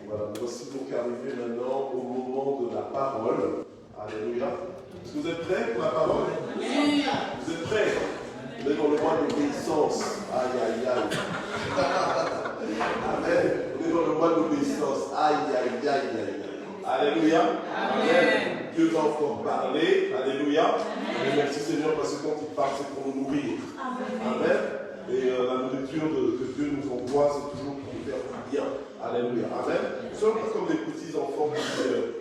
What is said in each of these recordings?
Voilà, nous voici donc arrivés maintenant au moment de la parole. Alléluia. Est-ce que vous êtes prêts pour la parole? Oui. Vous êtes prêts? Vous êtes dans le mois d'obéissance. Aïe, aïe, aïe. Amen. On est dans le mois d'obéissance. Aïe, aïe, aïe, aïe. Alléluia. Amen. Dieu va encore parler. Alléluia. Et merci Seigneur parce que quand il parle, c'est pour nous nourrir. Amen. Et la nourriture que Dieu nous envoie, c'est toujours pour nous faire du bien. Alléluia. Amen. Nous sommes pas comme des petits enfants qui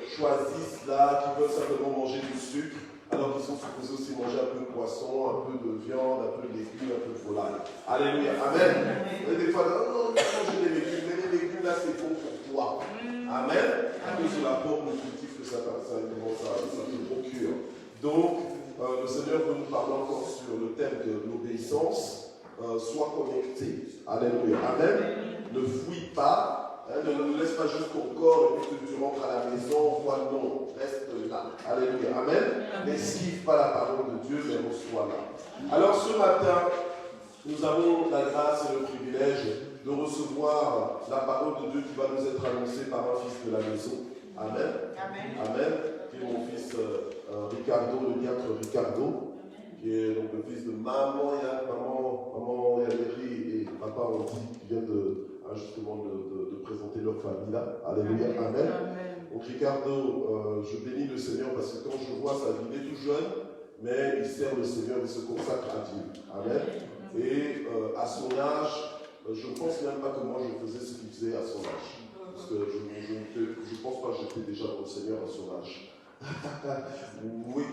choisissent là, qui veulent simplement manger du sucre, alors qu'ils sont supposés aussi manger un peu de poisson, un peu de viande, un peu de légumes, un peu de volaille. Alléluia. Amen. Et des fois, non, manger des légumes, mais les légumes là, c'est bon pour toi. Amen. À cause de l'apport nutritif que ça te procure. Donc, le Seigneur veut nous parler encore sur le thème de l'obéissance. Sois connecté. Alléluia. Amen. Ne fuis pas. Ne laisse pas juste ton corps et puis que tu rentres à la maison. Voilà, non. Reste là. Alléluia. Amen. N'esquive pas la parole de Dieu, mais reçois là. Alors ce matin, nous avons la grâce et le privilège de recevoir la parole de Dieu qui va nous être annoncée par un fils de la maison. Amen. Amen. Amen. Qui est mon fils Ricardo, le diacre Ricardo, qui est donc le fils de maman Yaleri et papa Andy, qui viennent justement de présenter leur famille là. Alléluia. Amen. Amen. Donc Ricardo, je bénis le Seigneur parce que quand je vois sa vie, il est tout jeune, mais il sert le Seigneur, il se consacre à Dieu. Amen. Et à son âge, je ne pense même pas que moi je faisais ce qu'il faisait à son âge. Parce que je ne pense pas que j'étais déjà dans le Seigneur à son âge. Oui,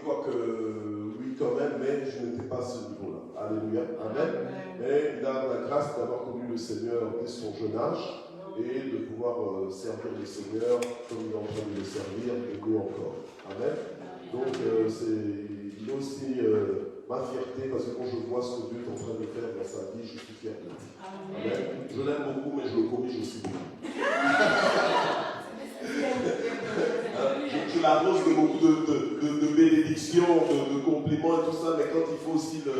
oui quand même, mais je n'étais pas à ce niveau-là. Alléluia. Amen. Mais il a la grâce d'avoir connu le Seigneur dès son jeune âge et de pouvoir servir le Seigneur comme il est en train de le servir et mieux encore. Amen. Donc il est aussi ma fierté parce que quand je vois ce que Dieu est en train de faire dans sa vie, je suis fier de lui. Amen. Je l'aime beaucoup, mais je le corrige aussi. Je l'arrose de beaucoup de bénédictions, de compliments et tout ça, mais quand il faut aussi le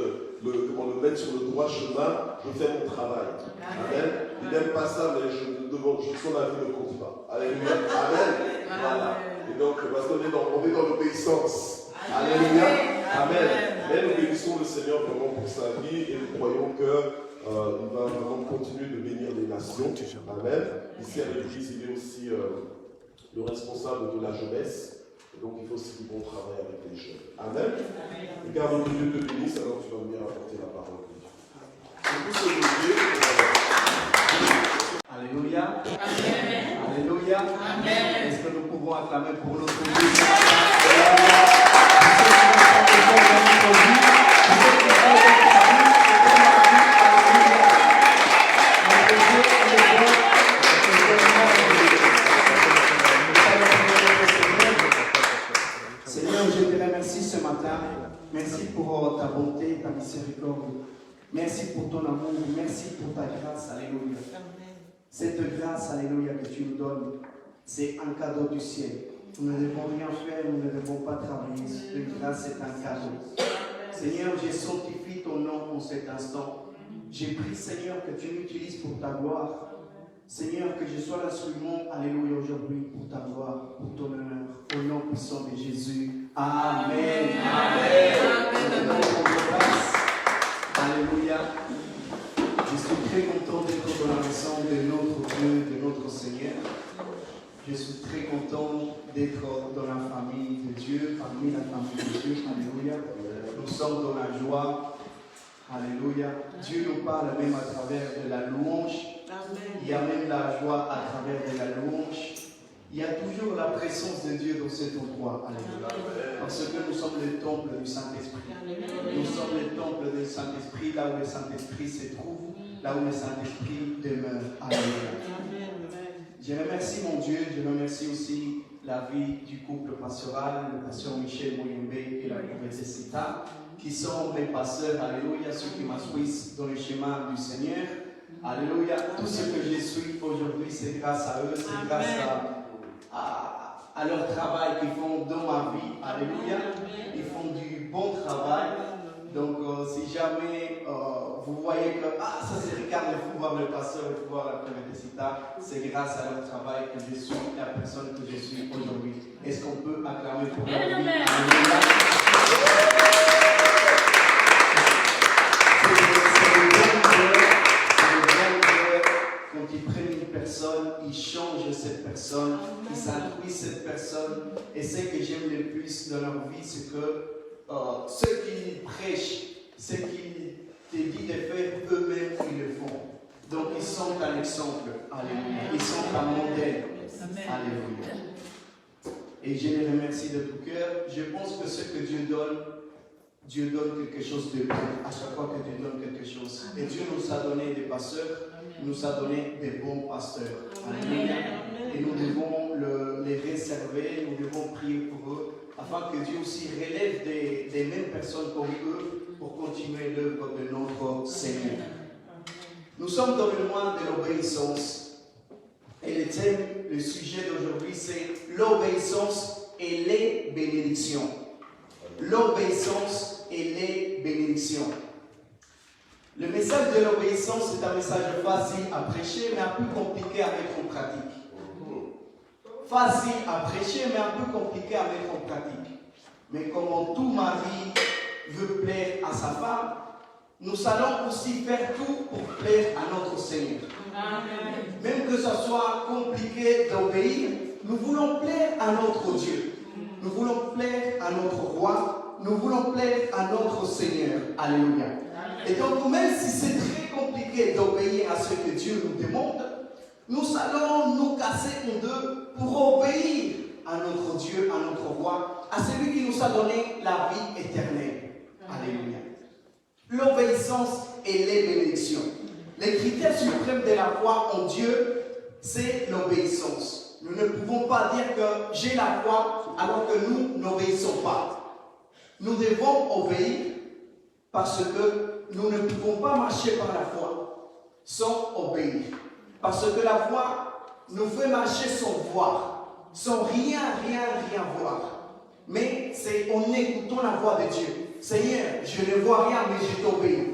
mettre sur le droit chemin, je fais mon travail. Amen. Il n'aime pas ça, mais son avis ne compte pas. Alléluia. Amen. Voilà. Et donc, parce qu'on est dans l'obéissance. Alléluia. Amen. Mais nous bénissons le Seigneur vraiment pour sa vie et nous croyons que il va vraiment continuer de bénir les nations. Amen. Ici à l'église, il est aussi le responsable de la jeunesse. Et donc il faut aussi du bon travail avec les jeunes. Amen. Regarde que Dieu te bénisse, alors tu vas venir apporter la parole de Dieu. Alléluia. Amen. Alléluia. Amen. Est-ce que nous pouvons acclamer pour notre Dieu? Seigneur, je te remercie ce matin. Merci pour ta bonté, ta miséricorde. Merci pour ton amour. Merci pour ta grâce. Alléluia. Cette grâce, alléluia, que tu nous donnes, c'est un cadeau du ciel. Nous ne devons rien faire, nous ne devons pas travailler. Cette grâce est un cadeau. Seigneur, je sanctifie ton nom en cet instant. J'ai pris, Seigneur, que tu m'utilises pour ta gloire. Seigneur, que je sois l'instrument, alléluia, aujourd'hui, pour ta gloire, pour ton honneur, au nom puissant de Jésus. Amen. Amen. Alléluia. Je suis très content d'être dans la maison de notre Dieu, de notre Seigneur. Je suis très content d'être dans la famille de Dieu, parmi la famille de Dieu. Alléluia. Nous sommes dans la joie. Alléluia. Dieu nous parle même à travers de la louange. Il y a même la joie à travers de la louange. Il y a toujours la présence de Dieu dans cet endroit. Alléluia. Parce que nous sommes le temple du Saint-Esprit. Nous sommes le temple du Saint-Esprit, là où le Saint-Esprit se trouve, là où le Saint-Esprit demeure. Alléluia. Je remercie mon Dieu, je remercie aussi la vie du couple pastoral, le pasteur Michel Mouyembe et la prophétesse Sita, qui sont mes pasteurs, alléluia, ceux qui m'instruisent dans le chemin du Seigneur. Alléluia. Tout ce que je suis aujourd'hui, c'est grâce à eux, c'est grâce à leur travail qu'ils font dans ma vie. Alléluia. Ils font du bon travail. Donc, si jamais vous voyez que ça c'est Ricard, il faut voir le pasteur, il faut voir la Prémédicita, c'est grâce à leur travail que je suis la personne que je suis aujourd'hui. Est-ce qu'on peut acclamer pour leur vie? Quand ils prennent une personne, ils changent cette personne, ils instruisent cette personne. Et ce que j'aime le plus dans leur vie, c'est que ce qu'ils prêchent, ce qu'ils te disent de faire, eux-mêmes, ils le font. Donc ils sont un exemple. Alléluia. Ils sont un modèle. Alléluia. Et je les remercie de tout cœur. Je pense que ce que Dieu donne quelque chose de bien à chaque fois que Dieu donne quelque chose. Et Dieu nous a donné des pasteurs, nous a donné des bons pasteurs. Alléluia. Et nous devons les réserver, nous devons prier pour eux, afin que Dieu aussi relève des mêmes personnes comme eux pour continuer l'œuvre de notre Seigneur. Nous sommes dans le mois de l'obéissance. Et le thème, le sujet d'aujourd'hui, c'est l'obéissance et les bénédictions. L'obéissance et les bénédictions. Le message de l'obéissance est un message facile à prêcher, mais un peu compliqué à mettre en pratique. Facile à prêcher, mais un peu compliqué à mettre en pratique. Mais comme tout mari veut plaire à sa femme, nous allons aussi faire tout pour plaire à notre Seigneur. Amen. Même que ce soit compliqué d'obéir, nous voulons plaire à notre Dieu. Nous voulons plaire à notre roi. Nous voulons plaire à notre Seigneur. Alléluia. Et donc, même si c'est très compliqué d'obéir à ce que Dieu nous demande, nous allons nous casser en deux pour obéir à notre Dieu, à notre roi, à celui qui nous a donné la vie éternelle. Alléluia. L'obéissance et les bénédictions. Les critères suprêmes de la foi en Dieu, c'est l'obéissance. Nous ne pouvons pas dire que j'ai la foi alors que nous n'obéissons pas. Nous devons obéir parce que nous ne pouvons pas marcher par la foi sans obéir. Parce que la foi nous fait marcher sans voir, sans rien voir. Mais c'est en écoutant la voix de Dieu. Seigneur, je ne vois rien, mais je t'obéis.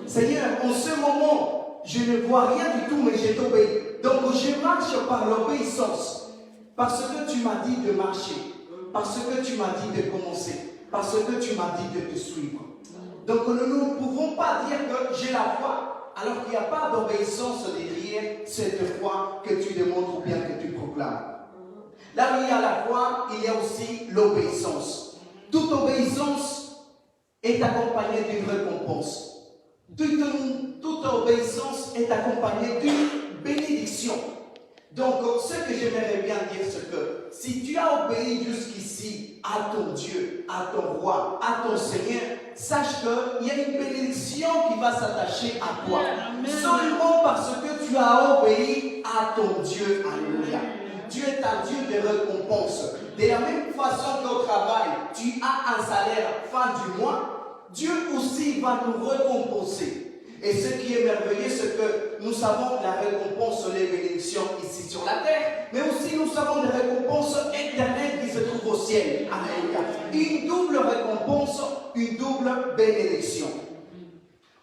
Seigneur, en ce moment, je ne vois rien du tout, mais je t'obéis. Donc je marche par l'obéissance. Parce que tu m'as dit de marcher. Parce que tu m'as dit de commencer. Parce que tu m'as dit de te suivre. Donc nous ne pouvons pas dire que j'ai la foi, alors qu'il n'y a pas d'obéissance derrière cette foi que tu démontres ou bien que tu proclames. Là où il y a la foi, il y a aussi l'obéissance. Toute obéissance est accompagnée d'une récompense. Toute obéissance est accompagnée d'une bénédiction. Donc, ce que j'aimerais bien dire, c'est que si tu as obéi jusqu'ici à ton Dieu, à ton roi, à ton Seigneur, sache qu'il y a une bénédiction qui va s'attacher à toi. Seulement parce que tu as obéi à ton Dieu. Alléluia. Dieu est un Dieu de récompense. De la même façon qu'au travail, tu as un salaire fin du mois, Dieu aussi va nous récompenser. Et ce qui est merveilleux, c'est que nous avons la récompense, les bénédictions ici sur la terre, mais aussi nous avons des récompenses éternelles qui se trouvent au ciel. Alléluia. Une double récompense, une double bénédiction.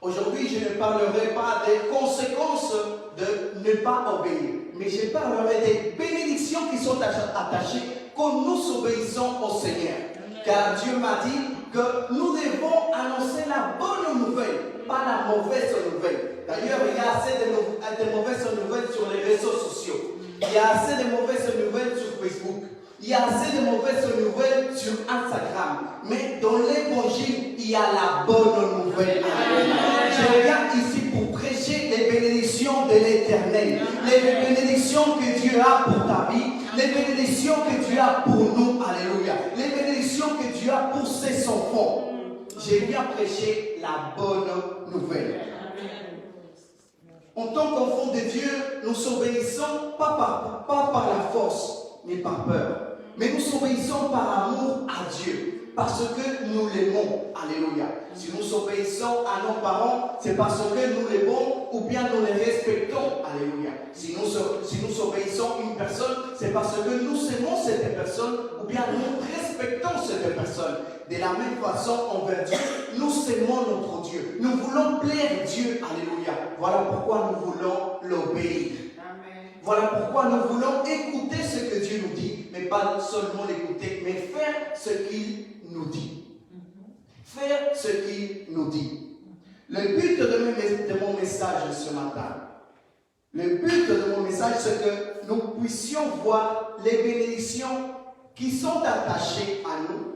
Aujourd'hui, je ne parlerai pas des conséquences de ne pas obéir, mais je parlerai des bénédictions qui sont attachées quand nous obéissons au Seigneur. Car Dieu m'a dit que nous devons annoncer la bonne nouvelle, pas la mauvaise nouvelle. D'ailleurs, il y a assez de mauvaises nouvelles sur les réseaux sociaux. Il y a assez de mauvaises nouvelles sur Facebook. Il y a assez de mauvaises nouvelles sur Instagram. Mais dans l'évangile, il y a la bonne nouvelle. Je viens ici pour prêcher les bénédictions de l'éternel. Les bénédictions que Dieu a pour ta vie. Les bénédictions que Dieu a pour nous. Alléluia. Les bénédictions que Dieu a pour ses enfants. Je viens prêcher la bonne nouvelle. En tant qu'enfants de Dieu, nous obéissons pas par la force, mais par peur. Mais nous obéissons par amour à Dieu, parce que nous l'aimons. Alléluia. Si nous obéissons à nos parents, c'est parce que nous l'aimons ou bien nous les respectons. Alléluia. Si nous obéissons à une personne, c'est parce que nous aimons cette personne ou bien nous respectons cette personne. De la même façon, envers Dieu, nous aimons notre Dieu. Nous voulons plaire Dieu. Alléluia. Voilà pourquoi nous voulons l'obéir. Voilà pourquoi nous voulons écouter ce que Dieu nous dit, mais pas seulement l'écouter, mais faire ce qu'il nous dit. Faire ce qu'il nous dit. Le but de mon message ce matin, le but de mon message, c'est que nous puissions voir les bénédictions qui sont attachées à nous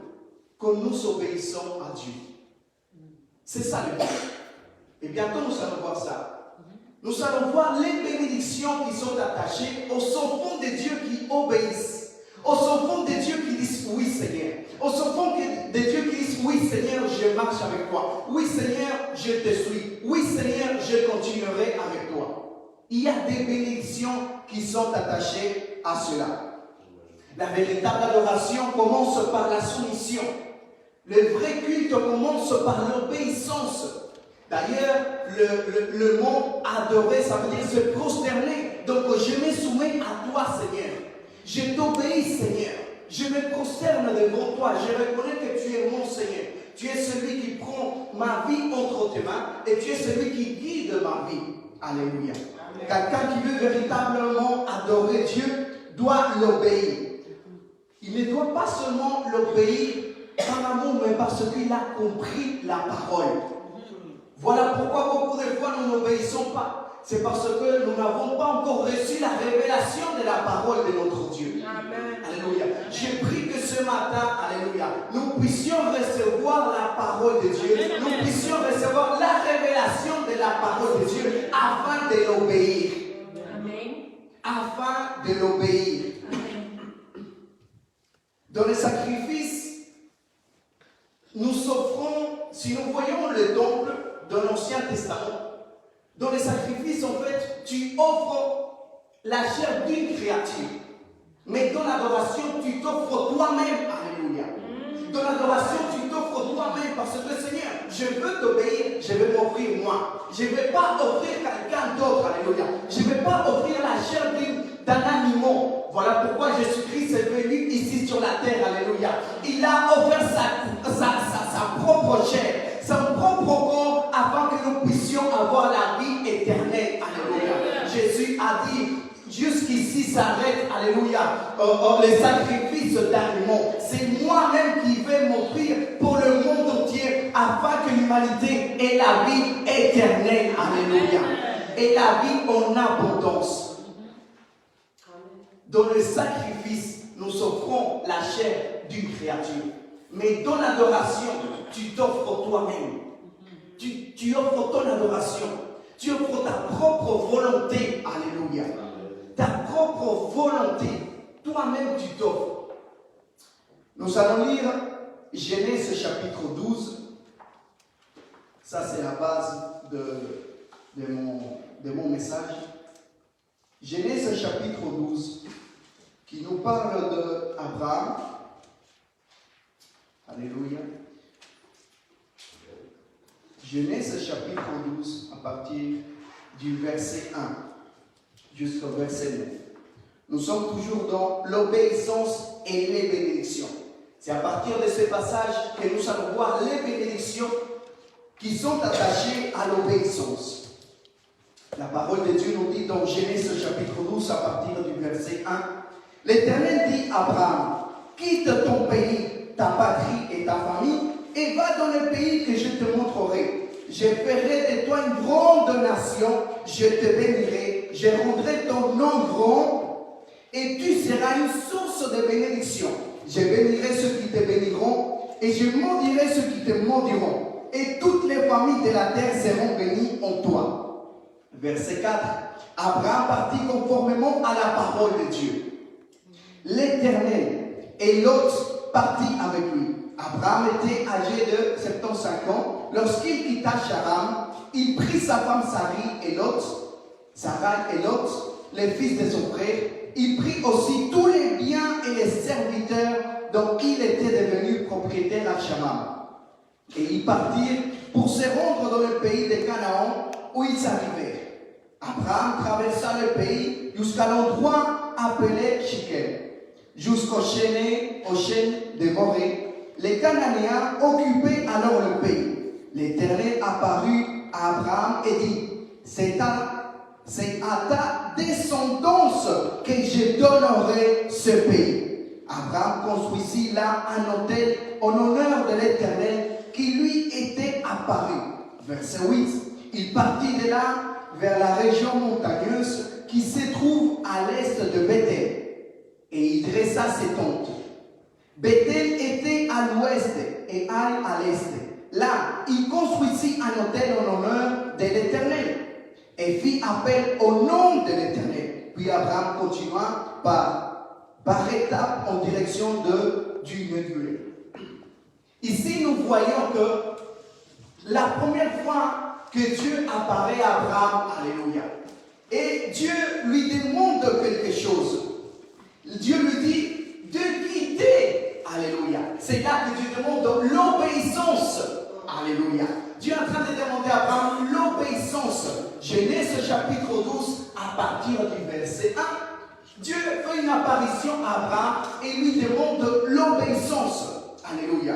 quand nous obéissons à Dieu. C'est ça le but. Et bientôt nous allons voir ça. Nous allons voir les bénédictions qui sont attachées aux enfants de Dieu qui obéissent, aux enfants de Dieu qui disent oui Seigneur, aux enfants de Dieu qui disent oui Seigneur, je marche avec toi, oui Seigneur, je te suis, oui Seigneur, je continuerai avec toi. Il y a des bénédictions qui sont attachées à cela. La véritable adoration commence par la soumission. Le vrai culte commence par l'obéissance. D'ailleurs, le mot adorer, ça veut dire se prosterner. Donc, je me soumets à toi, Seigneur. Je t'obéis, Seigneur. Je me prosterne devant toi. Je reconnais que tu es mon Seigneur. Tu es celui qui prend ma vie entre tes mains et tu es celui qui guide ma vie. Alléluia. Quelqu'un qui veut véritablement adorer Dieu doit l'obéir. Il ne doit pas seulement l'obéir par amour, mais parce qu'il a compris la parole. Voilà pourquoi beaucoup de fois nous n'obéissons pas. C'est parce que nous n'avons pas encore reçu la révélation de la parole de notre Dieu. Amen. Alléluia. J'ai prie que ce matin, alléluia, nous puissions recevoir la parole de Dieu. Amen. Nous puissions recevoir la révélation de la parole de Dieu afin de l'obéir. Amen. Afin de l'obéir. Dans les sacrifices, nous offrons, si nous voyons le temple de l'Ancien Testament, dans les sacrifices, en fait, tu offres la chair d'une créature. Mais dans l'adoration, tu t'offres toi-même. Alléluia. Dans l'adoration, tu t'offres toi-même parce que Seigneur, je veux t'obéir, je vais m'offrir moi. Je ne vais pas offrir quelqu'un d'autre. Alléluia. Je ne vais pas offrir la chair d'un animal. Voilà pourquoi Jésus-Christ est venu ici sur la terre. Alléluia. Il a offert sa propre chair, son propre corps, afin que nous puissions avoir la vie éternelle. Alléluia. Jésus a dit, jusqu'ici s'arrête, alléluia, les sacrifices d'animaux. C'est moi-même qui vais m'offrir pour le monde entier, afin que l'humanité ait la vie éternelle. Alléluia. Et la vie en abondance. Dans le sacrifice, nous offrons la chair d'une créature. Mais dans l'adoration, tu t'offres toi-même. Tu offres ton adoration. Tu offres ta propre volonté. Alléluia. Ta propre volonté. Toi-même, tu t'offres. Nous allons lire Genèse chapitre 12. Ça, c'est la base de mon message. Genèse chapitre 12, qui nous parle d'Abraham. Alléluia. Genèse chapitre 12, à partir du verset 1 jusqu'au verset 9. Nous sommes toujours dans l'obéissance et les bénédictions. C'est à partir de ce passage que nous allons voir les bénédictions qui sont attachées à l'obéissance. La parole de Dieu nous dit dans Genèse chapitre 12 à partir du verset 1. L'Éternel dit à Abraham, quitte ton pays, ta patrie et ta famille et va dans le pays que je te montrerai. Je ferai de toi une grande nation, je te bénirai, je rendrai ton nom grand et tu seras une source de bénédiction. Je bénirai ceux qui te béniront et je maudirai ceux qui te maudiront. Et toutes les familles de la terre seront bénies en toi. Verset 4. Abraham partit conformément à la parole de Dieu. L'Éternel et Lot partit avec lui. Abraham était âgé de 75 ans. Lorsqu'il quitta Charan, il prit sa femme Sarai et Lot, les fils de son frère. Il prit aussi tous les biens et les serviteurs dont il était devenu propriétaire à Charan. Et ils partirent pour se rendre dans le pays de Canaan où ils arrivèrent. Abraham traversa le pays jusqu'à l'endroit appelé Shichem, jusqu'au chêne de Morée. Les Cananéens occupaient alors le pays. L'Éternel apparut à Abraham et dit, c'est à ta descendance que je donnerai ce pays. Abraham construisit là un autel en honneur de l'Éternel qui lui était apparu. Verset 8. Il partit de là vers la région montagneuse qui se trouve à l'est de Bethel. Et il dressa ses tentes. Bethel était à l'ouest et Ai à l'est. Là, il construisit un autel en honneur de l'Éternel et fit appel au nom de l'Éternel. Puis Abraham continua par étapes en direction du Négué. Ici, nous voyons que la première fois que Dieu apparaît à Abraham, alléluia, et Dieu lui demande quelque chose. Dieu lui dit de quitter, alléluia. C'est là que Dieu demande l'obéissance, alléluia. Dieu est en train de demander à Abraham l'obéissance. Genèse chapitre 12, à partir du verset 1. Dieu fait une apparition à Abraham et lui demande l'obéissance, alléluia.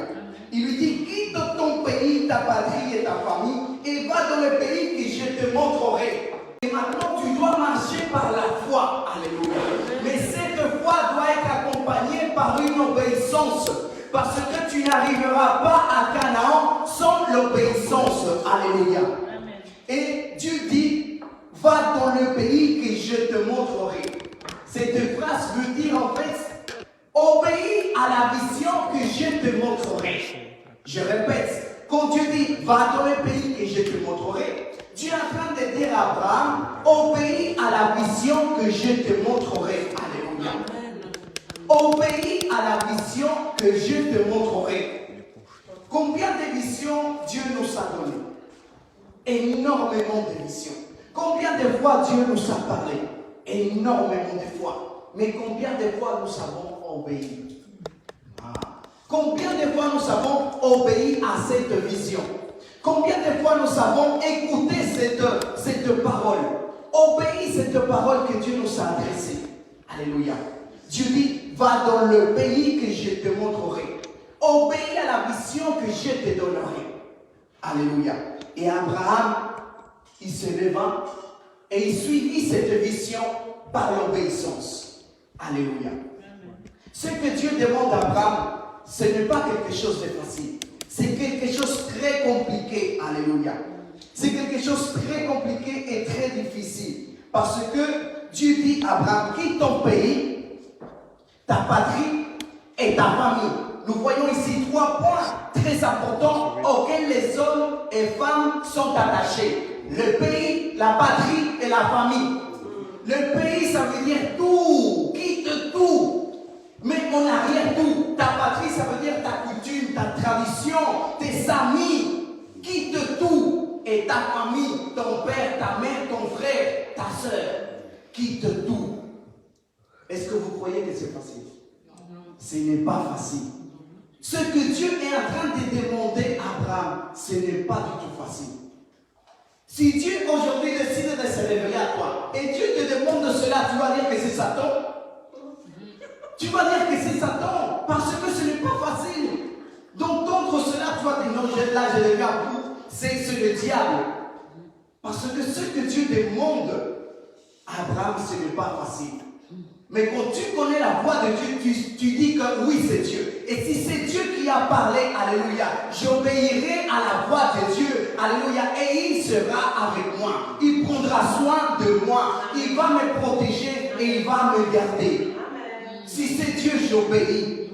Il lui dit, quitte ton pays, ta patrie et ta famille et va dans le pays que je te montrerai. Et maintenant, tu dois marcher par la foi, alléluia. Mais cette foi doit être accompagnée par une obéissance. Parce que tu n'arriveras pas à Canaan sans l'obéissance, alléluia. Et Dieu dit, va dans le pays que je te montrerai. Cette phrase veut dire en fait, obéis à la vision que je te montrerai. Je répète, quand Dieu dit, va dans le pays que je te montrerai, Dieu est en train de dire à Abraham, obéis à la vision que je te montrerai. Alléluia. Obéis à la vision que je te montrerai. Combien de visions Dieu nous a données? Énormément de visions. Combien de fois Dieu nous a parlé? Énormément de fois. Mais combien de fois nous avons obéi? Combien de fois nous avons obéi à cette vision? Combien de fois nous avons écouté cette parole? Obéi cette parole que Dieu nous a adressée. Alléluia. Dieu dit, va dans le pays que je te montrerai. Obéis à la vision que je te donnerai. Alléluia. Et Abraham, il se leva et il suivit cette vision par l'obéissance. Alléluia. Ce que Dieu demande à Abraham, ce n'est pas quelque chose de facile. C'est quelque chose de très compliqué. Alléluia. C'est quelque chose de très compliqué et très difficile. Parce que Dieu dit à Abraham, quitte ton pays, ta patrie et ta famille. Nous voyons ici 3 points très importants auxquels les hommes et femmes sont attachés. Le pays, la patrie et la famille. Le pays, ça veut dire tout. Quitte tout. Mais on arrière tout. Ta patrie, ça veut dire ta coutume, ta tradition, tes amis. Quitte tout. Et ta famille, ton père, ta mère, ton frère, ta soeur. Quitte tout. Est-ce que vous croyez que c'est facile? Ce n'est pas facile. Ce que Dieu est en train de demander à Abraham, ce n'est pas du tout facile. Si Dieu aujourd'hui décide de se révéler à toi, et Dieu te demande cela, tu vas dire que c'est Satan. Tu vas dire que c'est Satan, parce que ce n'est pas facile. D'entendre cela, tu vas dire non, là je le garde pour, c'est le diable. Parce que ce que Dieu demande à Abraham, ce n'est pas facile. Mais quand tu connais la voix de Dieu, tu dis que oui, c'est Dieu. Et si c'est Dieu qui a parlé, alléluia, j'obéirai à la voix de Dieu, alléluia, et il sera avec moi. Il prendra soin de moi. Il va me protéger et il va me garder. Si c'est Dieu, j'obéis.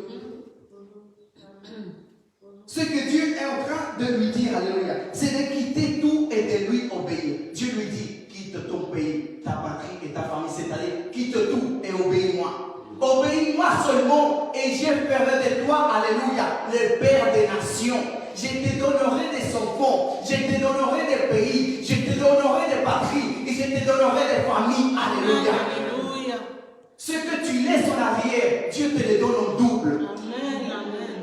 Ce que Dieu est en train de lui dire, alléluia, c'est de quitter tout et de lui obéir. Dieu lui dit, quitte ton pays, ta patrie et ta famille, c'est-à-dire quitte tout et obéis-moi. Obéis-moi seulement et je ferai de toi, alléluia, le Père des nations. Je te donnerai des enfants, je te donnerai des pays, je te donnerai des patries et je te donnerai des familles, alléluia. Alléluia. Ce que tu laisses en arrière, Dieu te le donne en double. Amen.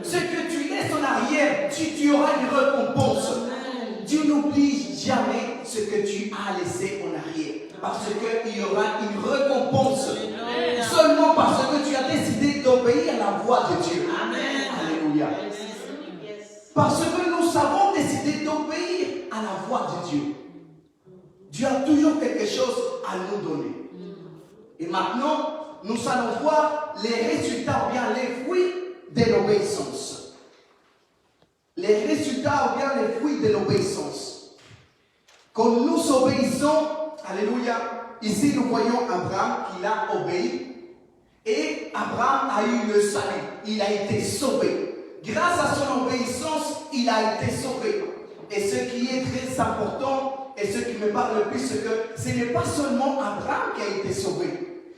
Ce que tu laisses en arrière, tu auras une récompense. Amen. Dieu n'oublie jamais ce que tu as laissé en arrière. Parce qu'il y aura une récompense. Amen. Seulement parce que tu as décidé d'obéir à la voix de Dieu. Amen. Alléluia. Parce que nous avons décidé d'obéir à la voix de Dieu. Dieu a toujours quelque chose à nous donner. Et maintenant, nous allons voir les résultats ou bien les fruits de l'obéissance. Les résultats ou bien les fruits de l'obéissance. Quand nous obéissons, alléluia, ici nous voyons Abraham qui a obéi. Et Abraham a eu le salut. Il a été sauvé. Grâce à son obéissance, il a été sauvé. Et ce qui est très important, et ce qui me parle le plus, c'est que ce n'est pas seulement Abraham qui a été sauvé.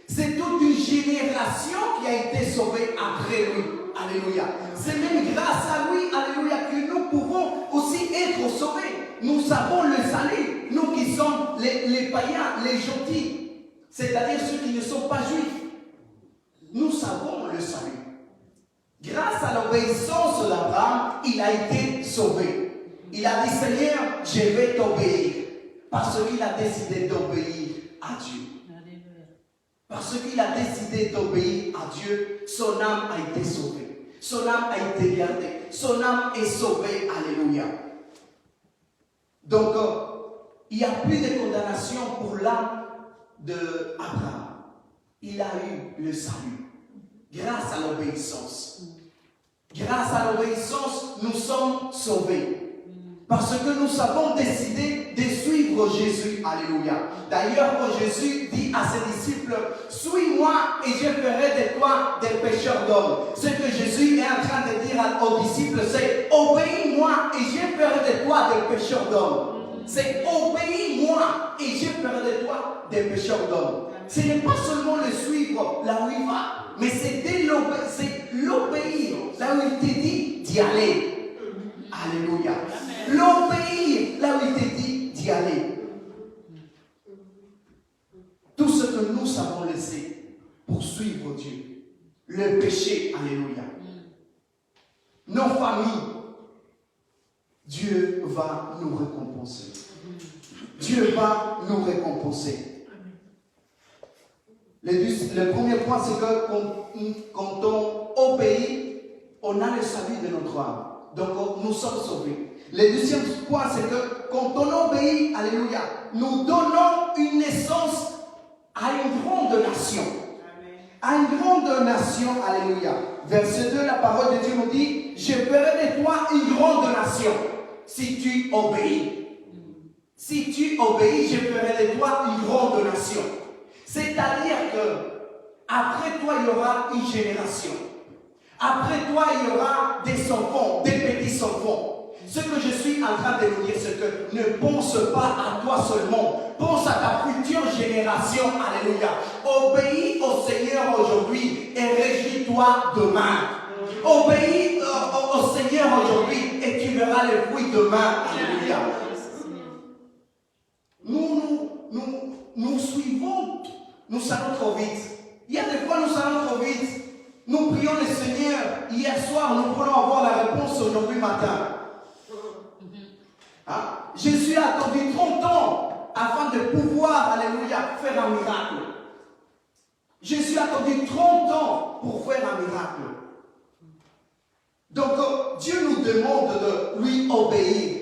C'est toute une génération qui a été sauvée après lui. Alléluia. C'est même grâce à lui, alléluia, que nous pouvons aussi être sauvés. Nous avons le salut. Nous qui sommes les païens, les gentils, c'est-à-dire ceux qui ne sont pas juifs. Nous avons le salut. Grâce à l'obéissance d'Abraham, il a été sauvé. Il a dit, Seigneur, je vais t'obéir. Parce qu'il a décidé d'obéir à Dieu. Parce qu'il a décidé d'obéir à Dieu, son âme a été sauvée. Son âme a été gardée. Son âme est sauvée. Alléluia. Donc, il n'y a plus de condamnation pour l'âme d'Abraham. Il a eu le salut. Grâce à l'obéissance. Grâce à l'obéissance, nous sommes sauvés. Parce que nous avons décidé de suivre Jésus. Alléluia. D'ailleurs, quand Jésus dit à ses disciples, suis-moi et je ferai de toi des pêcheurs d'hommes. Ce que Jésus est en train de dire aux disciples, c'est obéis-moi et je ferai de toi des pêcheurs d'hommes. C'est obéis-moi et je ferai de toi des pêcheurs d'hommes. Ce n'est pas seulement le suivre là où il va, mais c'est l'obéir là où il te dit d'y aller. Alléluia. L'obéir là où il te dit d'y aller. Tout ce que nous avons laissé pour suivre Dieu, le péché, alléluia. Nos familles, Dieu va nous récompenser. Dieu va nous récompenser. Le premier point, c'est que quand on obéit, on a le salut de notre âme. Donc, nous sommes sauvés. Le deuxième point, c'est que quand on obéit, alléluia, nous donnons une naissance à une grande nation. À une grande nation, alléluia. Verset 2, la parole de Dieu nous dit, je ferai de toi une grande nation si tu obéis. Si tu obéis, je ferai de toi une grande nation. C'est-à-dire que après toi, il y aura une génération. Après toi, il y aura des enfants, des petits-enfants. Ce que je suis en train de vous dire, c'est que ne pense pas à toi seulement. Pense à ta future génération. Alléluia. Obéis au Seigneur aujourd'hui et réjouis-toi demain. Obéis au Seigneur aujourd'hui et tu verras les fruits demain. Alléluia. Nous suivons, nous allons trop vite. Il y a des fois, nous allons trop vite. Nous prions le Seigneur. Hier soir, nous voulons avoir la réponse aujourd'hui matin. Hein? Jésus a attendu 30 ans afin de pouvoir, alléluia, faire un miracle. Jésus a attendu 30 ans pour faire un miracle. Donc, Dieu nous demande de lui obéir.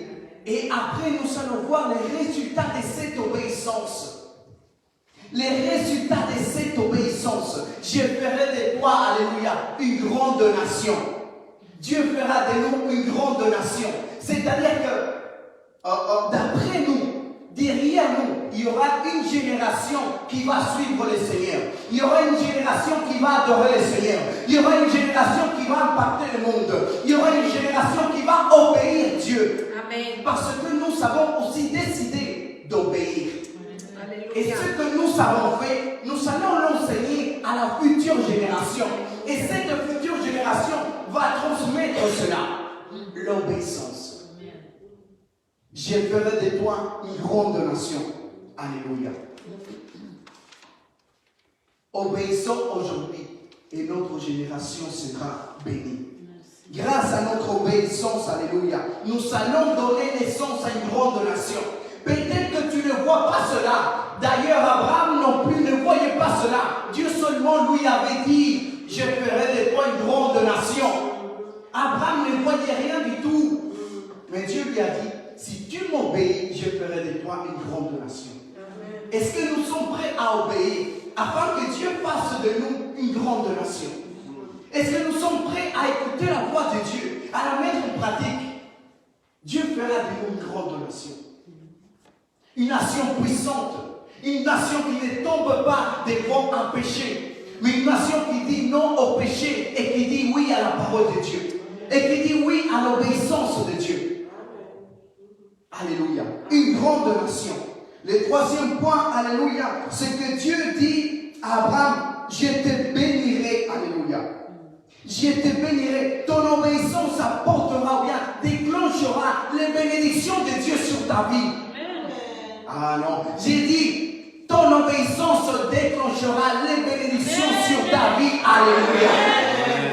Et après, nous allons voir les résultats de cette obéissance. Les résultats de cette obéissance. Je ferai de toi, alléluia, une grande nation. Dieu fera de nous une grande nation. C'est-à-dire que d'après nous, derrière nous, il y aura une génération qui va suivre le Seigneur. Il y aura une génération qui va adorer le Seigneur. Il y aura une génération qui va impacter le monde. Il y aura une génération qui va obéir Dieu. Amen. Parce que nous avons aussi décidé d'obéir. Et ce que nous avons fait, nous allons l'enseigner à la future génération. Et cette future génération va transmettre cela. L'obéissance. Je ferai de toi une grande nation. Alléluia. Obéissons aujourd'hui et notre génération sera bénie. Grâce à notre obéissance, alléluia, nous allons donner naissance à une grande nation. Peut-être que tu ne vois pas cela. D'ailleurs, Abraham non plus ne voyait pas cela. Dieu seulement lui avait dit, je ferai de toi une grande nation. Abraham ne voyait rien du tout. fera une grande nation. Est-ce que nous sommes prêts à obéir afin que Dieu fasse de nous une grande nation? Est-ce que nous sommes prêts à écouter la voix de Dieu, à la mettre en pratique? Dieu fera de nous une grande nation. Une nation puissante. Une nation qui ne tombe pas devant un péché. Mais une nation qui dit non au péché et qui dit oui à la parole de Dieu. Et qui dit oui à l'obéissance de Dieu. Alléluia. Une grande nation. Le troisième point, alléluia, c'est que Dieu dit à Abraham, je te bénirai, alléluia. Je te bénirai. Ton obéissance apportera, bien, déclenchera les bénédictions de Dieu sur ta vie. Ah non, j'ai dit, ton obéissance déclenchera les bénédictions sur ta vie. Alléluia.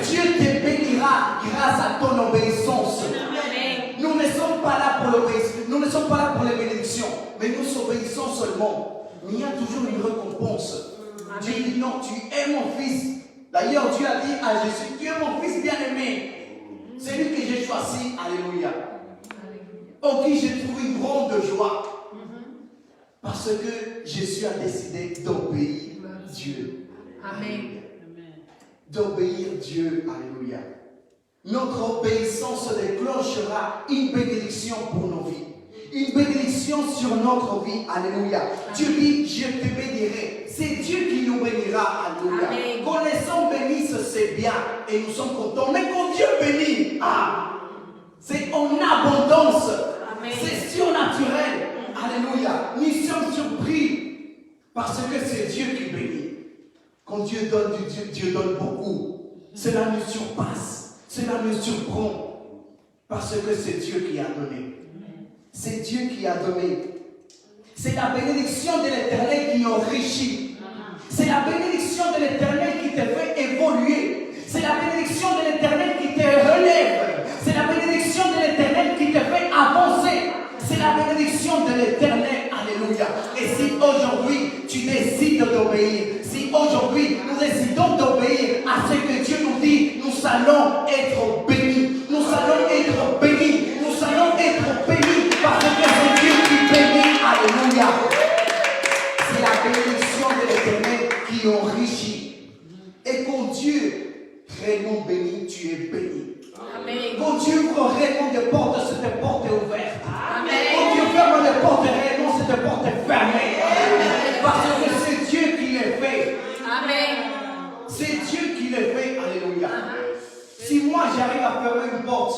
Dieu te bénira grâce à ton obéissance. Nous ne sommes pas là pour l'obéissance, nous ne sommes pas là pour les bénédictions, mais nous obéissons seulement. Mais il y a toujours une récompense. Dieu dit non, tu es mon fils. D'ailleurs, Dieu a dit à Jésus, tu es mon fils bien-aimé. C'est lui que j'ai choisi. Alléluia. En qui j'ai trouvé une grande joie. Parce que Jésus a décidé d'obéir Dieu. Amen. D'obéir Dieu. Alléluia. Notre obéissance déclenchera une bénédiction pour nos vies. Une bénédiction sur notre vie. Alléluia. Dieu dit, je te bénirai. C'est Dieu qui nous bénira. Alléluia. Amen. Quand les hommes bénissent, c'est bien. Et nous sommes contents. Mais quand Dieu bénit, c'est en abondance. Amen. C'est surnaturel. Alléluia. Nous sommes surpris. Parce que c'est Dieu qui bénit. Quand Dieu donne, Dieu donne beaucoup. Cela nous surpasse. Cela nous surprend. Parce que c'est Dieu qui a donné. C'est Dieu qui a donné. C'est la bénédiction de l'Éternel qui enrichit. C'est la bénédiction de l'Éternel qui te fait évoluer. C'est la bénédiction de l'Éternel qui te relève. C'est la bénédiction de l'Éternel qui te fait avancer. C'est la bénédiction de l'Éternel. Alléluia. Et si aujourd'hui tu décides d'obéir, si aujourd'hui nous décidons d'obéir à ce que Dieu nous dit, nous allons être bénis. Nous allons être bénis. Nous allons être bénis parce que c'est Dieu qui bénit. Alléluia. C'est la bénédiction de l'Éternel qui enrichit. Et quand Dieu réellement bénit, tu es béni. Amen. Quand Dieu ouvre réellement des portes, cette porte est ouverte. Amen. Quand Dieu ferme des portes, réellement cette porte est fermée. Parce que c'est Dieu qui les fait. Amen. C'est Dieu qui les fait. Alléluia. Si moi j'arrive à fermer une porte,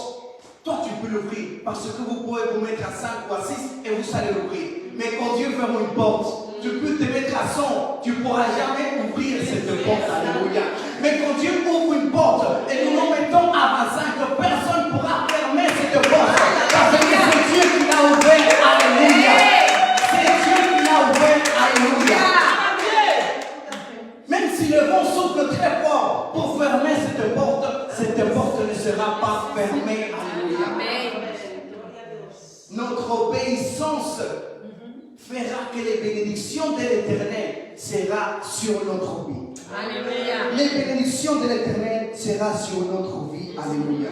toi tu peux l'ouvrir. Parce que vous pouvez vous mettre à 5 ou à 6 et vous allez l'ouvrir. Mais quand Dieu ferme une porte, tu peux te mettre à 100, tu ne pourras jamais ouvrir cette porte. Alléluia. Mais quand Dieu ouvre une porte et nous nous mettons à 25, personne ne pourra fermer cette porte. Parce que c'est Dieu qui l'a ouvert. Alléluia. C'est Dieu qui l'a ouvert. Alléluia. Même si le vent souffle très fort pour fermer cette porte ne sera pas fermée. Alléluia. Notre obéissance fera que les bénédictions de l'Éternel seront sur notre vie. Alléluia. Les bénédictions de l'Éternel seront sur notre vie. Alléluia.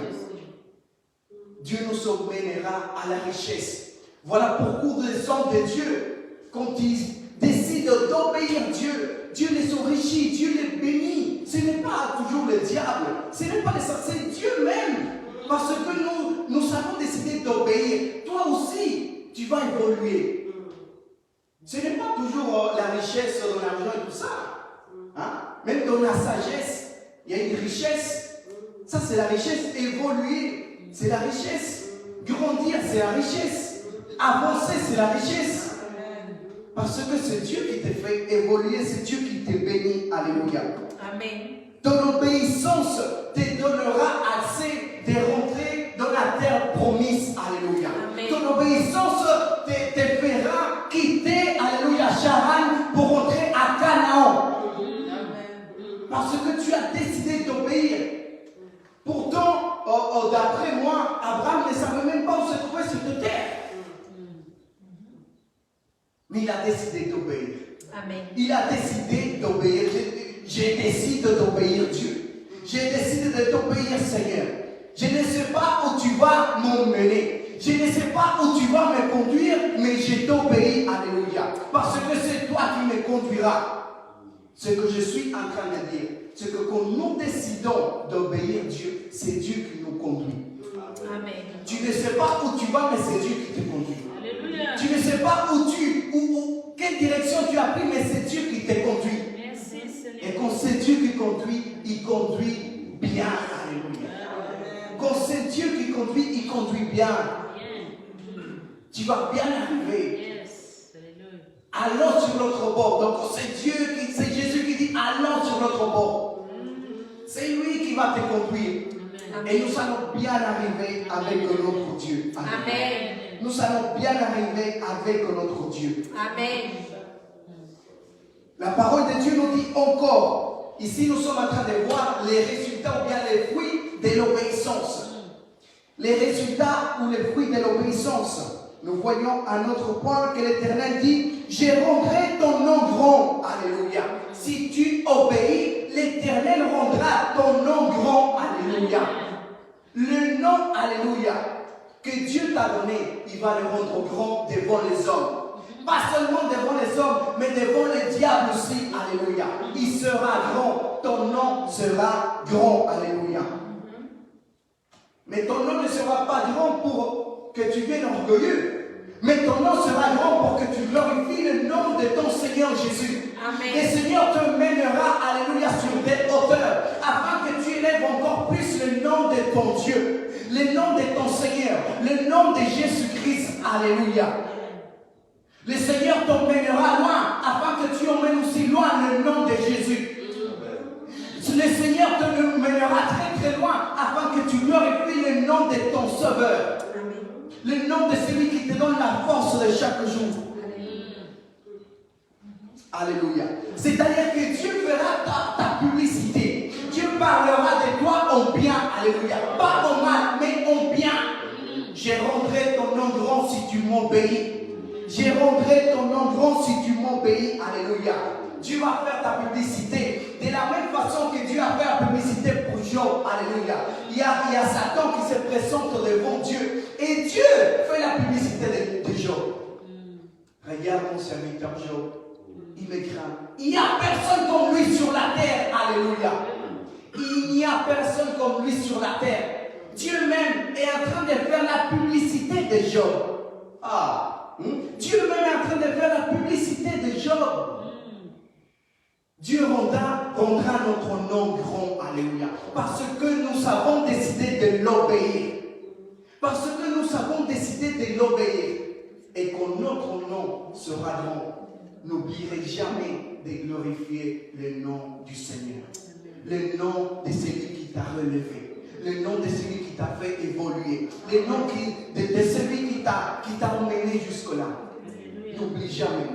Dieu nous emmènera à la richesse. Voilà pourquoi les hommes de Dieu, quand ils décident d'obéir Dieu, Dieu les enrichit, Dieu les bénit. Ce n'est pas toujours le diable, ce n'est pas les sorciers, c'est Dieu même. Parce que nous avons décidé d'obéir. Toi aussi, tu vas évoluer. Ce n'est pas toujours la richesse dans l'argent et tout ça. Hein? Même dans la sagesse, il y a une richesse. Ça, c'est la richesse. Évoluer, c'est la richesse. Grandir, c'est la richesse. Avancer, c'est la richesse. Parce que c'est Dieu qui te fait évoluer, c'est Dieu qui te bénit. Alléluia. Amen. Ton obéissance te donnera assez de rentrer dans la terre promise. Alléluia. Amen. Ton obéissance te fera quitter, alléluia, Charan pour rentrer à Canaan. Parce que tu as décidé d'obéir. Pourtant, d'après moi, Abraham ne savait même pas où se trouvait cette terre. Mais il a décidé d'obéir. Amen. Il a décidé d'obéir. J'ai décidé d'obéir Dieu. J'ai décidé de t'obéir, Seigneur. Je ne sais pas où tu vas m'emmener. Je Je ne sais pas où tu vas me conduire, mais je t'obéis. Alléluia. Parce que c'est toi qui me conduiras. Ce que je suis en train de dire, c'est que quand nous décidons d'obéir Dieu, c'est Dieu qui nous conduit. Amen. Tu ne sais pas où tu vas, mais c'est Dieu qui te conduit. Alléluia. Tu ne sais pas quelle direction tu as pris, mais c'est Dieu qui te conduit. Merci, Seigneur. Et quand c'est Dieu qui conduit, il conduit bien. Alléluia. Quand c'est Dieu qui conduit, il conduit bien. Tu vas bien arriver. Yes. Alléluia. Allons sur l'autre bord. Donc c'est Jésus qui dit allons sur l'autre bord. C'est lui qui va te conduire. Et nous allons bien arriver avec notre Dieu. Amen. Nous allons bien arriver avec notre Dieu. Amen. La parole de Dieu nous dit encore. Ici, nous sommes en train de voir les résultats ou bien les fruits de l'obéissance. Les résultats ou les fruits de l'obéissance. Nous voyons à notre point que l'Éternel dit, je rendrai ton nom grand. Alléluia. Si tu obéis, l'Éternel rendra ton nom grand. Alléluia. Le nom, alléluia, que Dieu t'a donné, il va le rendre grand devant les hommes. Pas seulement devant les hommes, mais devant les diables aussi. Alléluia. Il sera grand. Ton nom sera grand. Alléluia. Mais ton nom ne sera pas grand pour que tu viennes orgueilleux. Mais ton nom sera grand pour que tu glorifies le nom de ton Seigneur Jésus. Amen. Le Seigneur te mènera, alléluia, sur des hauteurs, afin que tu élèves encore plus le nom de ton Dieu, le nom de ton Seigneur, le nom de Jésus-Christ. Alléluia. Le Seigneur t'emmènera loin, afin que tu emmènes aussi loin le nom de Jésus. Le Seigneur te mènera très très loin, afin que tu glorifies le nom de ton Sauveur. Le nom de celui qui te donne la force de chaque jour. Alléluia. C'est-à-dire que Dieu fera ta publicité. Dieu parlera de toi en bien. Alléluia. Pas en mal, mais en bien. Je rendrai ton nom grand si tu m'obéis. Je rendrai ton nom grand si tu m'obéis. Alléluia. Dieu va faire ta publicité. De la même façon que Dieu a fait la publicité pour Job. Alléluia. Il y a Satan qui se présente devant Dieu. Et Dieu fait la publicité de Job. Regarde mon serviteur Job. Il me craint. Il n'y a personne comme lui sur la terre. Alléluia. Il n'y a personne comme lui sur la terre. Dieu même est en train de faire la publicité de Job. Dieu même est en train de faire la publicité de Job. Dieu rendra notre nom grand. Alléluia. Parce que nous avons décidé de l'obéir. Parce que nous avons décidé de l'obéir. Et que notre nom sera grand. N'oublierez jamais de glorifier le nom du Seigneur. Le nom de celui qui t'a relevé. Le nom de celui qui t'a fait évoluer. Le nom de celui qui t'a emmené jusque-là. N'oublie jamais.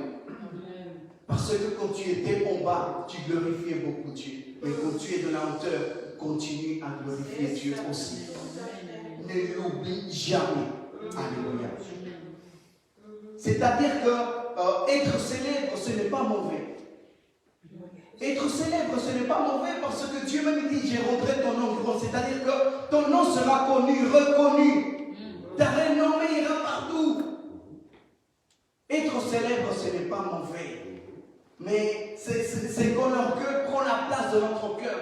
Parce que quand tu étais en bas, tu glorifiais beaucoup Dieu. Mais quand tu es de la hauteur, continue à glorifier Dieu aussi. Ne l'oublie jamais. Alléluia. C'est-à-dire que être célèbre, ce n'est pas mauvais. Être célèbre, ce n'est pas mauvais parce que Dieu même dit, je rendrai ton nom grand. C'est-à-dire que ton nom sera connu, reconnu. Ta renommée ira partout. Être célèbre, ce n'est pas mauvais. Mais c'est quand notre cœur prend la place de notre cœur.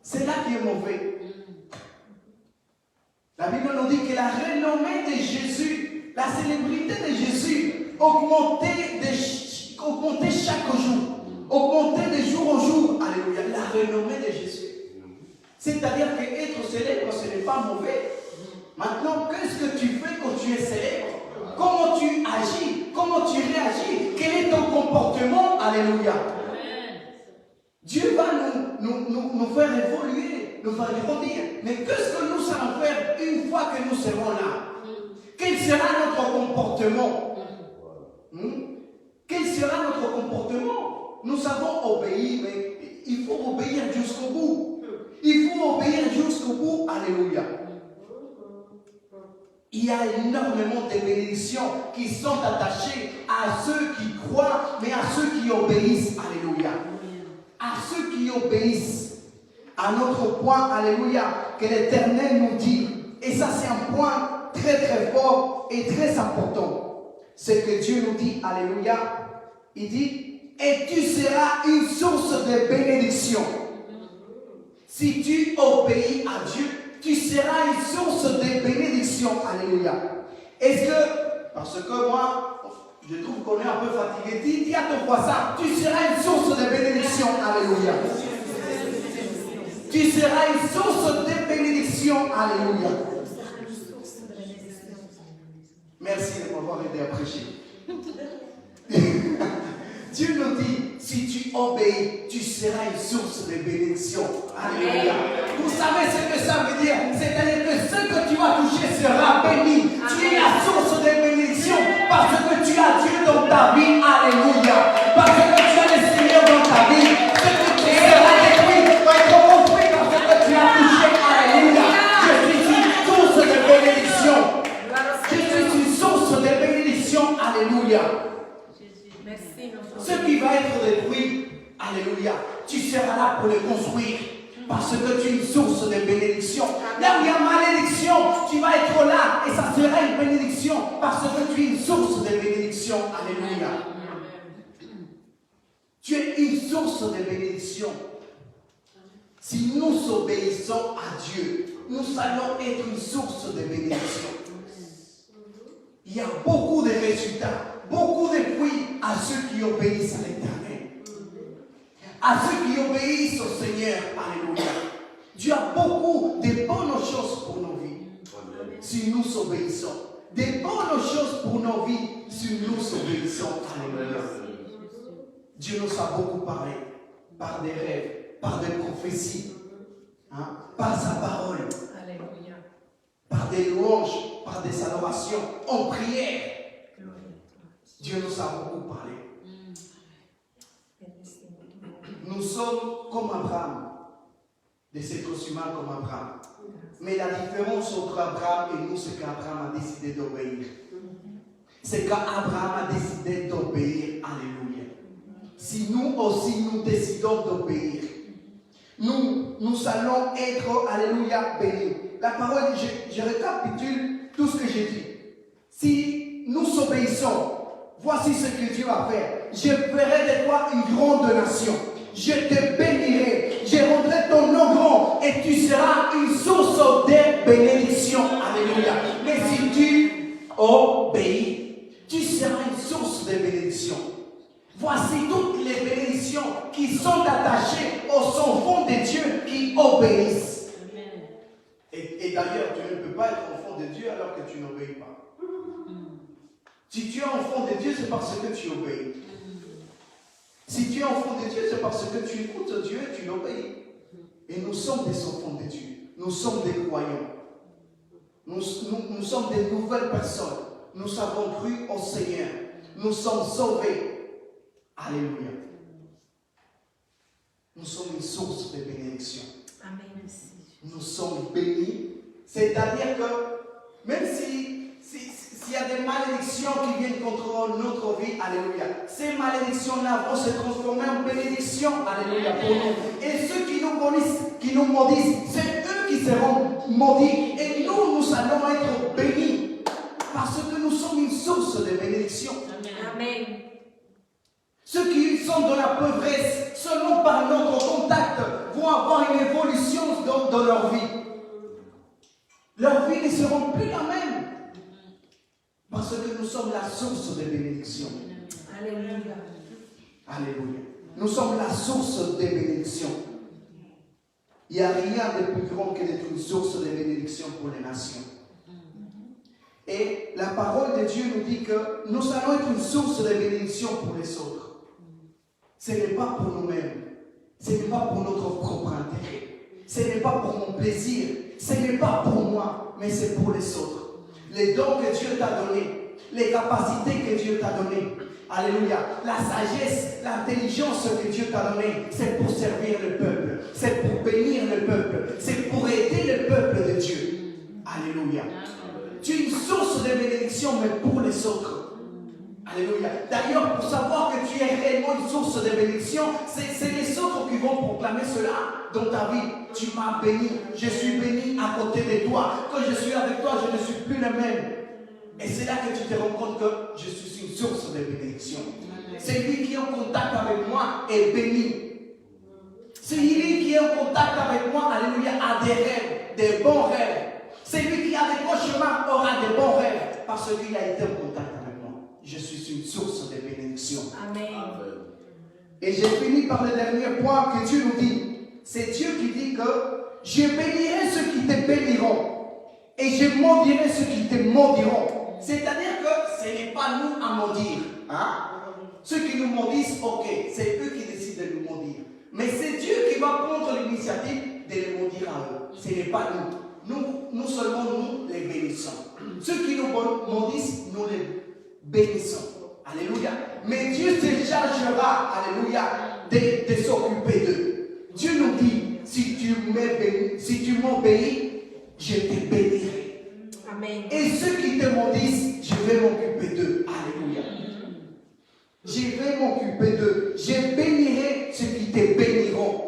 C'est là qui est mauvais. La Bible nous dit que la renommée de Jésus, la célébrité de Jésus augmentait chaque jour. Augmentait de jour en jour. Alléluia. La renommée de Jésus. C'est-à-dire qu'être célèbre, ce n'est pas mauvais. Maintenant, qu'est-ce que tu fais quand tu es célèbre? Comment tu agis? Comment tu réagis? Quel est ton comportement? Alléluia. Dieu va nous faire évoluer, nous faire grandir. Mais qu'est-ce que nous allons faire une fois que nous serons là? Quel sera notre comportement? Quel sera notre comportement? Nous avons obéi, mais il faut obéir jusqu'au bout. Il faut obéir jusqu'au bout. Alléluia. Il y a énormément de bénédictions qui sont attachées à ceux qui croient, mais à ceux qui obéissent. Alléluia. À ceux qui obéissent. À notre point, alléluia, que l'Éternel nous dit. Et ça, c'est un point très très fort et très important. C'est que Dieu nous dit, alléluia, il dit, et tu seras une source de bénédiction. Si tu obéis à Dieu, tu seras une source de bénédiction. Alléluia. Est-ce que, parce que moi, je trouve qu'on est un peu fatigué, dis à ton voisin, tu seras une source de bénédiction. Alléluia. Tu seras une source de bénédiction. Alléluia. Merci de m'avoir aidé à prêcher. Dieu nous dit, si tu obéis, tu seras une source de bénédiction. Alléluia. Vous savez ce que ça veut dire? C'est-à-dire que ce que tu vas toucher sera béni. Tu es la source de bénédiction parce que tu as Dieu dans ta vie. Alléluia. Parce que tu as le Seigneur dans ta vie. Ce que tu seras détruit va être construit parce que tu as touché. Alléluia. Je suis une source de bénédiction. Je suis une source de bénédiction. Alléluia. Ce qui va être détruit, alléluia, tu seras là pour le construire. Parce que tu es une source de bénédiction. Là où il y a malédiction, tu vas être là et ça sera une bénédiction. Parce que tu es une source de bénédiction. Alléluia. Tu es une source de bénédiction. Si nous obéissons à Dieu, nous allons être une source de bénédiction. Il y a beaucoup de résultats. Beaucoup de fruits à ceux qui obéissent à l'Éternel. À ceux qui obéissent au Seigneur. Alléluia. Dieu a beaucoup de bonnes choses pour nos vies. Si nous obéissons. Des bonnes choses pour nos vies si nous obéissons. Alléluia. Dieu nous a beaucoup parlé. Par des rêves, par des prophéties. Par sa parole. Alléluia. Par des louanges, par des adorations, en prière. Dieu nous a beaucoup parlé. Nous sommes comme Abraham, des êtres humains comme Abraham. Mais la différence entre Abraham et nous, c'est qu'Abraham a décidé d'obéir. C'est qu'Abraham a décidé d'obéir. Alléluia. Si nous aussi nous décidons d'obéir, nous allons être, alléluia, bénis. La parole, je récapitule tout ce que j'ai dit. Si nous obéissons, voici ce que Dieu va faire. Je ferai de toi une grande nation. Je te bénirai. Je rendrai ton nom grand. Et tu seras une source de bénédiction. Alléluia. Mais si tu obéis, tu seras une source de bénédiction. Voici toutes les bénédictions qui sont attachées aux enfants de Dieu qui obéissent. Et d'ailleurs, tu ne peux pas être enfant de Dieu alors que tu n'obéis pas. Si tu es enfant de Dieu, c'est parce que tu obéis. Si tu es enfant de Dieu, c'est parce que tu écoutes Dieu et tu l'obéis. Et nous sommes des enfants de Dieu. Nous sommes des croyants. Nous sommes des nouvelles personnes. Nous avons cru au Seigneur. Nous sommes sauvés. Alléluia. Nous sommes une source de bénédiction. Amen. Nous sommes bénis. C'est-à-dire que même s'il y a des malédictions qui viennent contre notre vie, alléluia, ces malédictions-là vont se transformer en bénédictions, alléluia, pour nous. Et ceux qui nous maudissent, c'est eux qui seront maudits. Et nous allons être bénis. Parce que nous sommes une source de bénédiction. Amen. Ceux qui sont dans la pauvresse, seulement par notre contact, vont avoir une évolution dans leur vie. Leur vie ne sera plus la même. Parce que nous sommes la source de bénédiction. Alléluia. Alléluia. Nous sommes la source de bénédiction. Il n'y a rien de plus grand que d'être une source de bénédiction pour les nations. Et la parole de Dieu nous dit que nous allons être une source de bénédiction pour les autres. Ce n'est pas pour nous-mêmes. Ce n'est pas pour notre propre intérêt. Ce n'est pas pour mon plaisir. Ce n'est pas pour moi, mais c'est pour les autres. Les dons que Dieu t'a donnés, les capacités que Dieu t'a données. Alléluia. La sagesse, l'intelligence que Dieu t'a donnée, c'est pour servir le peuple. C'est pour bénir le peuple. C'est pour aider le peuple de Dieu. Alléluia. Tu es une source de bénédiction, mais pour les autres. Alléluia. D'ailleurs, pour savoir que tu es réellement une source de bénédiction, c'est les autres qui vont proclamer cela dans ta vie. Tu m'as béni, je suis béni à côté de toi. Quand je suis avec toi, je ne suis plus le même. Et c'est là que tu te rends compte que je suis une source de bénédiction. C'est lui qui est en contact avec moi est béni. C'est lui qui est en contact avec moi, alléluia, a des rêves, des bons rêves. C'est lui qui a des bons chemins, aura des bons rêves. Parce qu'il a été en contact avec moi. Je suis une source de bénédiction. Amen. Et j'ai fini par le dernier point que Dieu nous dit. C'est Dieu qui dit que je bénirai ceux qui te béniront. Et je maudirai ceux qui te maudiront. C'est-à-dire que ce n'est pas nous à maudire. Hein? Ceux qui nous maudissent, ok, c'est eux qui décident de nous maudire. Mais c'est Dieu qui va prendre l'initiative de les maudire à eux. Ce n'est pas nous. Nous seulement, nous les bénissons. Ceux qui nous maudissent, nous les bénissons. Alléluia. Mais Dieu se chargera, alléluia, de s'occuper d'eux. Dieu nous dit, si tu m'obéis, je te bénirai. Amen. Et ceux qui te maudissent, je vais m'occuper d'eux. Alléluia. Je vais m'occuper d'eux. Je bénirai ceux qui te béniront.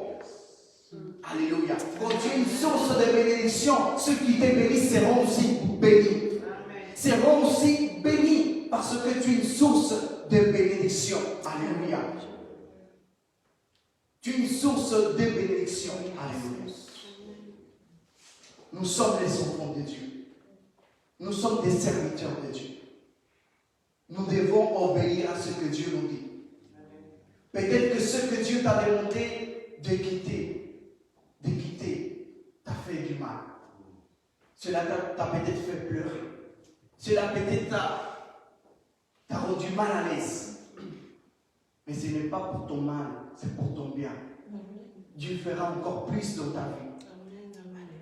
Alléluia. Quand tu es une source de bénédiction, ceux qui te bénissent seront aussi bénis. Seront aussi bénis parce que tu es une source de bénédiction. Alléluia. Tu es une source de bénédiction. Alléluia. Nous sommes les enfants de Dieu. Nous sommes des serviteurs de Dieu. Nous devons obéir à ce que Dieu nous dit. Peut-être que ce que Dieu t'a demandé de quitter, t'a fait du mal. Cela t'a peut-être fait pleurer. Cela peut-être t'a rendu mal à l'aise. Mais ce n'est pas pour ton mal, c'est pour ton bien. Dieu fera encore plus dans ta vie.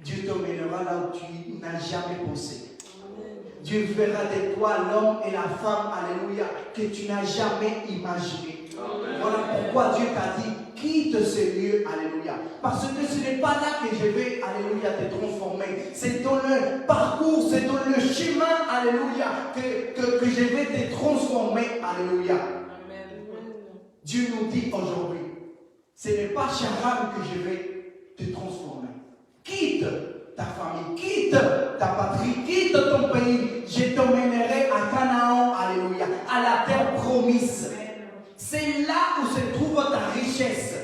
Dieu t'emmènera là où tu n'as jamais pensé. Dieu fera de toi l'homme et la femme, alléluia, que tu n'as jamais imaginé. Voilà pourquoi Dieu t'a dit, quitte ce lieu, alléluia. Parce que ce n'est pas là que je vais, alléluia, te transformer. C'est dans le parcours, c'est dans le chemin, alléluia, que je vais te transformer, alléluia. Dieu nous dit aujourd'hui, ce n'est pas Charan que je vais te transformer. Quitte ta famille, quitte ta patrie, quitte ton pays. Je t'emmènerai à Canaan, alléluia, à la terre promise. C'est là où se trouve ta richesse.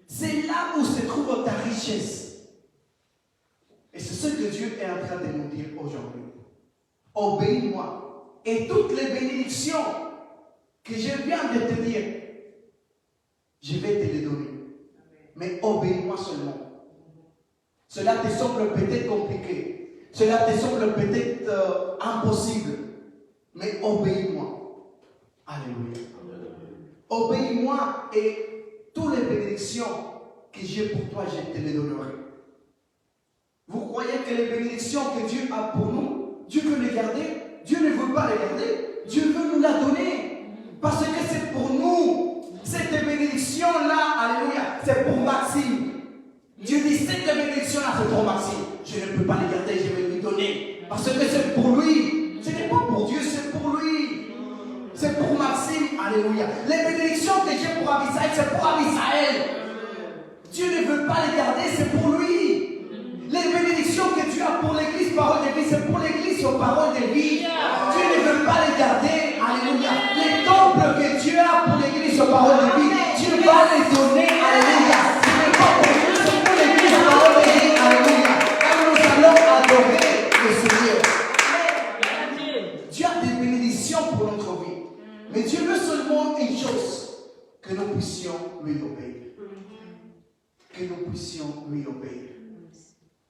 C'est là où se trouve ta richesse. Et c'est ce que Dieu est en train de nous dire aujourd'hui. Obéis-moi. Et toutes les bénédictions que je viens de te dire, je vais te les donner. Mais obéis-moi seulement. Cela te semble peut-être compliqué. Cela te semble peut-être impossible. Mais obéis-moi. Alléluia. Obéis-moi et toutes les bénédictions que j'ai pour toi, je te les donnerai. Vous croyez que les bénédictions que Dieu a pour nous, Dieu veut les garder? Dieu ne veut pas les garder. Dieu veut nous la donner. Parce que c'est pour nous. Cette bénédiction-là, alléluia, c'est pour Maxime. Dieu dit, cette bénédiction-là, c'est pour Maxime. Je ne peux pas les garder, je vais lui donner. Parce que c'est pour lui. Ce n'est pas pour Dieu, c'est pour lui. C'est pour Maxime, alléluia. Les bénédictions que j'ai pour Abisaïl, c'est pour Abisaïl. Dieu ne veut pas les garder, c'est pour lui. Les bénédictions que tu as pour l'église, parole de vie, c'est pour l'église, sur parole de vie. Dieu ne veut pas les garder, alléluia. Les temples que Dieu a pour l'église, sur parole de vie, Dieu va les donner, alléluia. Ce n'est pas pour Dieu, c'est pour l'église, sur parole de vie, alléluia. Car nous allons adorer le Seigneur. Dieu a des bénédictions pour notre vie. Mais Dieu veut seulement une chose, que nous puissions lui obéir. Que nous puissions lui obéir.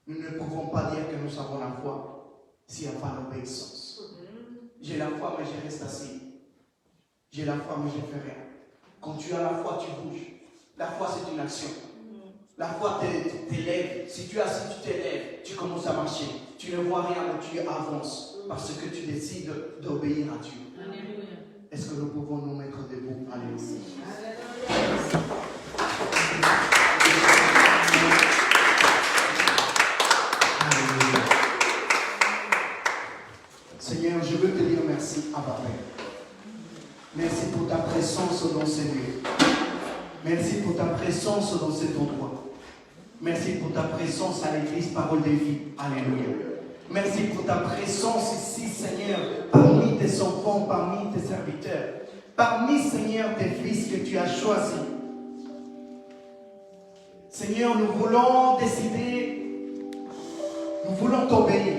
Nous ne pouvons pas dire que nous avons la foi s'il n'y a pas l'obéissance. J'ai la foi, mais je reste assis. J'ai la foi, mais je ne fais rien. Quand tu as la foi, tu bouges. La foi, c'est une action. La foi t'élève. Si tu es assis, tu t'élèves. Tu commences à marcher. Tu ne vois rien, mais tu avances. Parce que tu décides d'obéir à Dieu. Alléluia. Est-ce que nous pouvons nous mettre debout? Alléluia. Seigneur, je veux te dire merci à Papa. ta présence dans cet endroit. Merci pour ta présence à l'église Parole de Vie. Alléluia. Merci pour ta présence ici, Seigneur, parmi tes enfants, parmi tes serviteurs, parmi, Seigneur, tes fils que tu as choisis. Seigneur, nous voulons décider, nous voulons t'obéir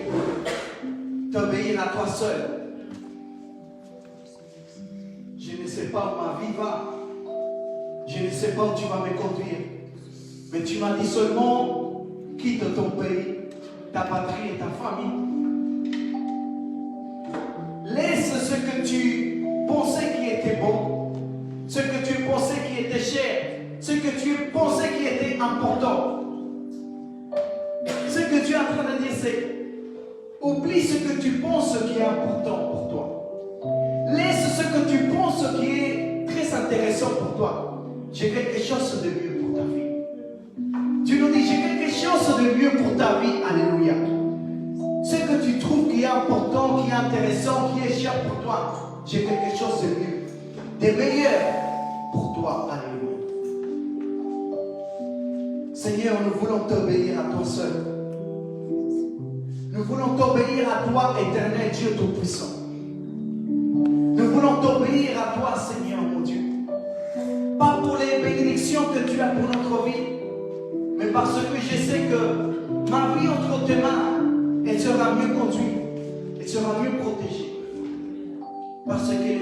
à toi seul. Je ne sais pas où ma vie va, je ne sais pas où tu vas me conduire, mais tu m'as dit seulement, quitte ton pays, ta patrie et ta famille. Laisse ce que tu pensais qui était bon, ce que tu pensais qui était cher, ce que tu pensais qui était important. Ce que tu es en train de dire, c'est oublie ce que tu penses qui est important pour toi. Laisse ce que tu penses qui est très intéressant pour toi. J'ai quelque chose de mieux pour ta vie. Tu nous dis, j'ai quelque chose de mieux pour ta vie. Alléluia. Ce que tu trouves qui est important, qui est intéressant, qui est cher pour toi, j'ai quelque chose de mieux, de meilleur pour toi. Alléluia. Seigneur, nous voulons t'obéir à toi seul. Nous voulons t'obéir à toi, éternel Dieu Tout-Puissant. Nous voulons t'obéir à toi, Seigneur, mon Dieu. Pas pour les bénédictions que tu as pour notre vie, mais parce que je sais que ma vie entre tes mains, elle sera mieux conduite, elle sera mieux protégée. Parce qu'elle est